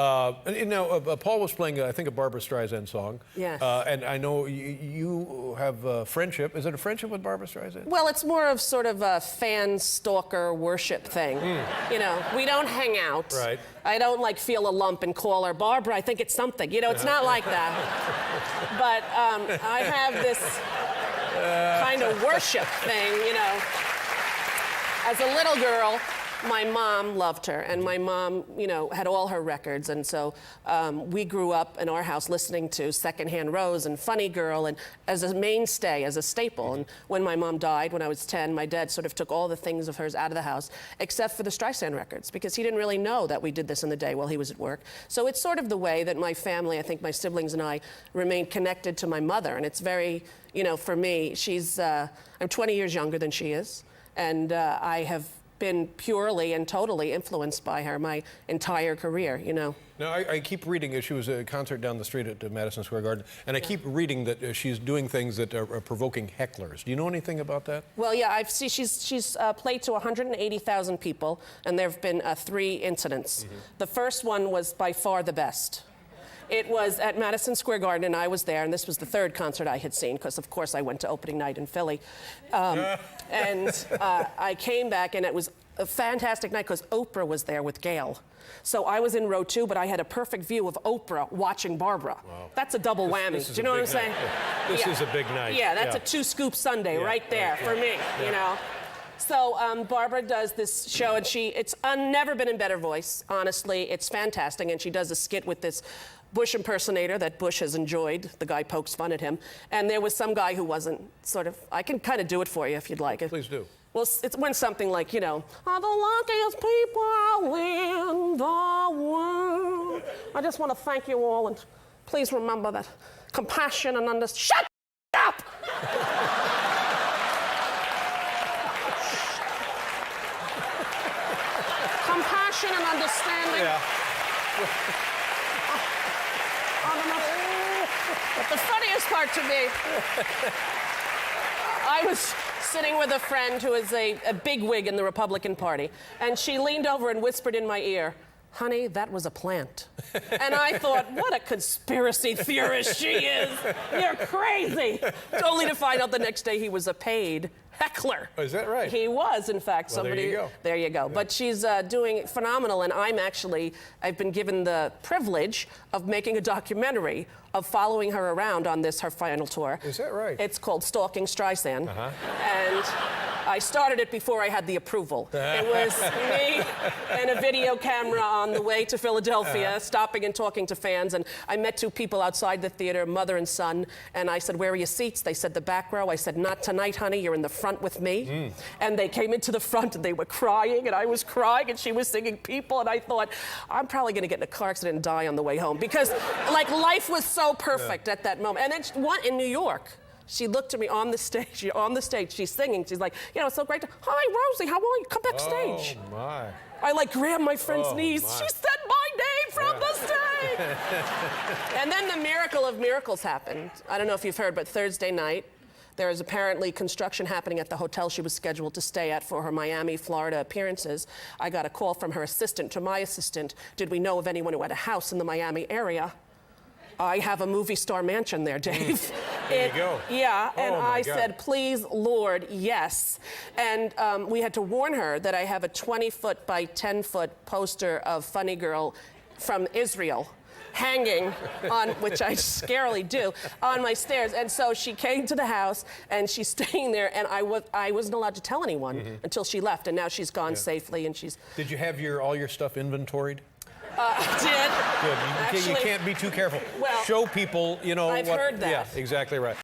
Paul was playing, I think, a Barbra Streisand song. Yes. And I know you have a friendship. Is it a friendship with Barbra Streisand? Well, it's more of sort of a fan stalker worship thing. You know, we don't hang out. Right. I don't like feel a lump and call her Barbara. I think it's something. You know, it's not like that. But I have this kind of worship thing, you know. As a little girl, my mom loved her, and my mom, you know, had all her records, and so we grew up in our house listening to Secondhand Rose and Funny Girl, and as a mainstay, as a staple. And when my mom died, when I was 10, my dad sort of took all the things of hers out of the house, except for the Streisand records, because he didn't really know that we did this in the day while he was at work. So it's sort of the way that my family, I think my siblings and I, remain connected to my mother, and it's very, you know, for me, I'm 20 years younger than she is, and I have been purely and totally influenced by her my entire career, you know. Now, I keep reading, she was at a concert down the street at Madison Square Garden, and I keep reading that she's doing things that are provoking hecklers. Do you know anything about that? Well, yeah, she's played to 180,000 people, and there have been 3 incidents. The first one was by far the best. It was at Madison Square Garden, and I was there, and this was the 3rd concert I had seen, because, of course, I went to opening night in Philly. I came back, and it was a fantastic night, because Oprah was there with Gail. So I was in row 2, but I had a perfect view of Oprah watching Barbra. Wow. That's a double whammy. Do you know what I'm saying? This is a big night. Yeah, that's a 2-scoop Sunday right there for me, you know. So Barbra does this show, and it's never been in better voice, honestly. It's fantastic, and she does a skit with this Bush impersonator that Bush has enjoyed. The guy pokes fun at him. And there was some guy who wasn't I can kind of do it for you if you'd like. Please do. Well, it went something like, you know, are the luckiest people in the world. I just want to thank you all, and please remember that compassion and understanding. Shut up! Compassion and understanding. Yeah. But the funniest part to me, I was sitting with a friend who is a bigwig in the Republican Party, and she leaned over and whispered in my ear, "Honey, that was a plant." And I thought, what a conspiracy theorist she is. You're crazy. Only to find out the next day he was a paid heckler. Oh, is that right? He was, in fact. Well, Somebody. there you go. There you go. Yeah. But she's doing phenomenal, and I've been given the privilege of making a documentary of following her around on her final tour. Is that right? It's called Stalking Streisand. And I started it before I had the approval. It was me and a video camera on the way to Philadelphia, stopping and talking to fans. And I met 2 people outside the theater, mother and son. And I said, "Where are your seats?" They said, "The back row." I said, "Not tonight, honey. You're in the front with me." And they came into the front, and they were crying, and I was crying, and she was singing "People." And I thought, I'm probably going to get in a car accident and die on the way home, because like life was so perfect at that moment. And then in New York, she looked at me on the stage. She's singing. She's like, you know, "It's so great hi, Rosie, how are you? Come backstage." Oh, my. I like grabbed my friend's knees. My. She said my name from the stage. And then the miracle of miracles happened. I don't know if you've heard, but Thursday night, there is apparently construction happening at the hotel she was scheduled to stay at for her Miami, Florida appearances. I got a call from her assistant to my assistant. Did we know of anyone who had a house in the Miami area? I have a movie star mansion there, Dave. There you go. Yeah, and I God. said, "Please, Lord, yes." And we had to warn her that I have a 20-foot by 10-foot poster of Funny Girl from Israel hanging on, which I scarily do, on my stairs. And so she came to the house, and she's staying there, and I wasn't allowed to tell anyone until she left, and now she's gone safely, and she's... Did you have all your stuff inventoried? I did. Good. You can't be too careful. Well, show people, you know, I've heard that. Yeah, exactly right.